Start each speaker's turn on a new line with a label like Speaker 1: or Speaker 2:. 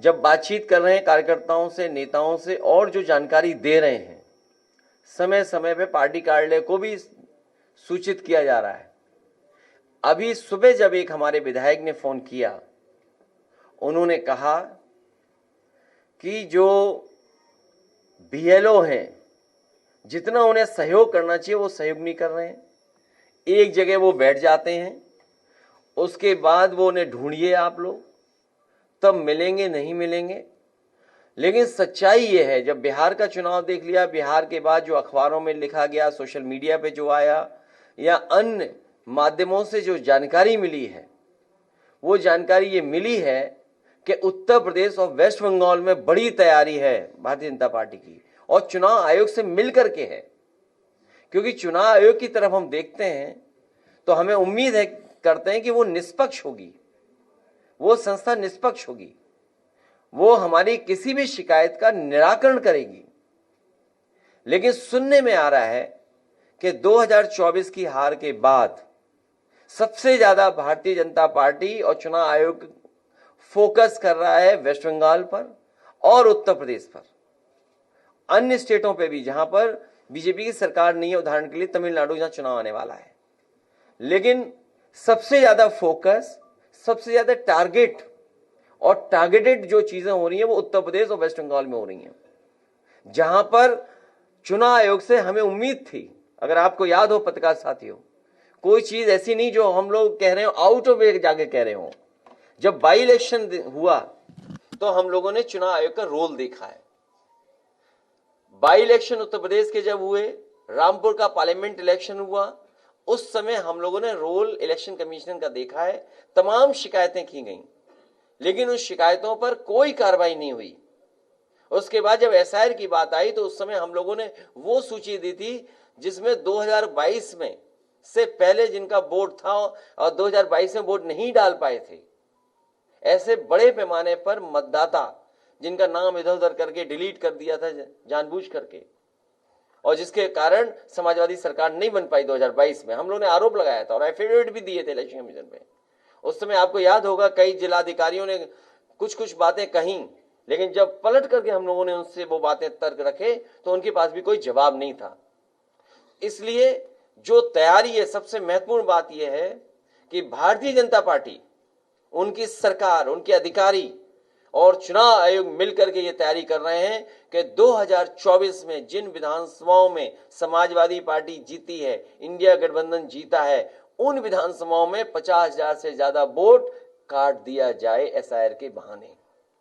Speaker 1: जब बातचीत कर रहे हैं कार्यकर्ताओं से, नेताओं से, और जो जानकारी दे रहे हैं, समय समय पे पार्टी कार्यालय को भी सूचित किया जा रहा है। अभी सुबह जब एक हमारे विधायक ने फोन किया, उन्होंने कहा कि जो बीएलओ हैं, जितना उन्हें सहयोग करना चाहिए वो सहयोग नहीं कर रहे हैं। एक जगह वो बैठ जाते हैं, उसके बाद वो उन्हें ढूंढिए आप लोग, तब मिलेंगे, नहीं मिलेंगे। लेकिन सच्चाई ये है, जब बिहार का चुनाव देख लिया, बिहार के बाद जो अखबारों में लिखा गया, सोशल मीडिया पे जो आया, या अन्य माध्यमों से जो जानकारी मिली है, वो जानकारी ये मिली है कि उत्तर प्रदेश और वेस्ट बंगाल में बड़ी तैयारी है भारतीय जनता पार्टी की, और चुनाव आयोग से मिलकर के है। क्योंकि चुनाव आयोग की तरफ हम देखते हैं तो हमें उम्मीद है, करते हैं कि वो निष्पक्ष होगी, वो संस्था निष्पक्ष होगी, वो हमारी किसी भी शिकायत का निराकरण करेगी। लेकिन सुनने में आ रहा है कि 2024 की हार के बाद सबसे ज्यादा भारतीय जनता पार्टी और चुनाव आयोग फोकस कर रहा है वेस्ट बंगाल पर और उत्तर प्रदेश पर, अन्य स्टेटों पे भी जहां पर बीजेपी की सरकार नहीं है, उदाहरण के लिए तमिलनाडु जहां चुनाव आने वाला है। लेकिन सबसे ज्यादा फोकस, सबसे ज्यादा टारगेट और टारगेटेड जो चीजें हो रही हैं वो उत्तर प्रदेश और वेस्ट बंगाल में हो रही हैं, जहां पर चुनाव आयोग से हमें उम्मीद थी। अगर आपको याद हो पत्रकार साथियों, कोई चीज ऐसी नहीं जो हम लोग कह रहे हो आउट ऑफ वे जाके कह रहे हो। जब बाई इलेक्शन हुआ तो हम लोगों ने चुनाव आयोग का रोल देखा है। बाई इलेक्शन उत्तर प्रदेश के जब हुए, रामपुर का पार्लियामेंट इलेक्शन हुआ, उस समय हम लोगों ने रोल इलेक्शन कमीशन का देखा है। तमाम शिकायतें की गई, लेकिन उस शिकायतों पर कोई कार्रवाई नहीं हुई। उसके बाद जब एसआईआर की बात आई तो उस समय हम लोगों ने वो सूची दी थी जिसमें 2022 में से पहले जिनका वोट था और 2022 में वोट नहीं डाल पाए थे, ऐसे बड़े पैमाने पर मतदाता जिनका नाम इधर उधर करके डिलीट कर दिया था जानबूझ करके, और जिसके कारण समाजवादी सरकार नहीं बन पाई 2022 में। हम लोगों ने आरोप लगाया था और एफिडेविट भी दिए थे इलेक्शन कमीशन में। उस समय आपको याद होगा कई जिलाधिकारियों ने कुछ कुछ बातें कही, लेकिन जब पलट करके हम लोगों ने उनसे वो बातें तर्क रखे तो उनके पास भी कोई जवाब नहीं था। इसलिए जो तैयारी है, सबसे महत्वपूर्ण बात यह है कि भारतीय जनता पार्टी, उनकी सरकार, उनके अधिकारी और चुनाव आयोग मिलकर के ये तैयारी कर रहे हैं कि 2024 में जिन विधानसभाओं में समाजवादी पार्टी जीती है, इंडिया गठबंधन जीता है, उन विधानसभाओं में 50,000 से ज्यादा वोट काट दिया जाए एसआईआर के बहाने।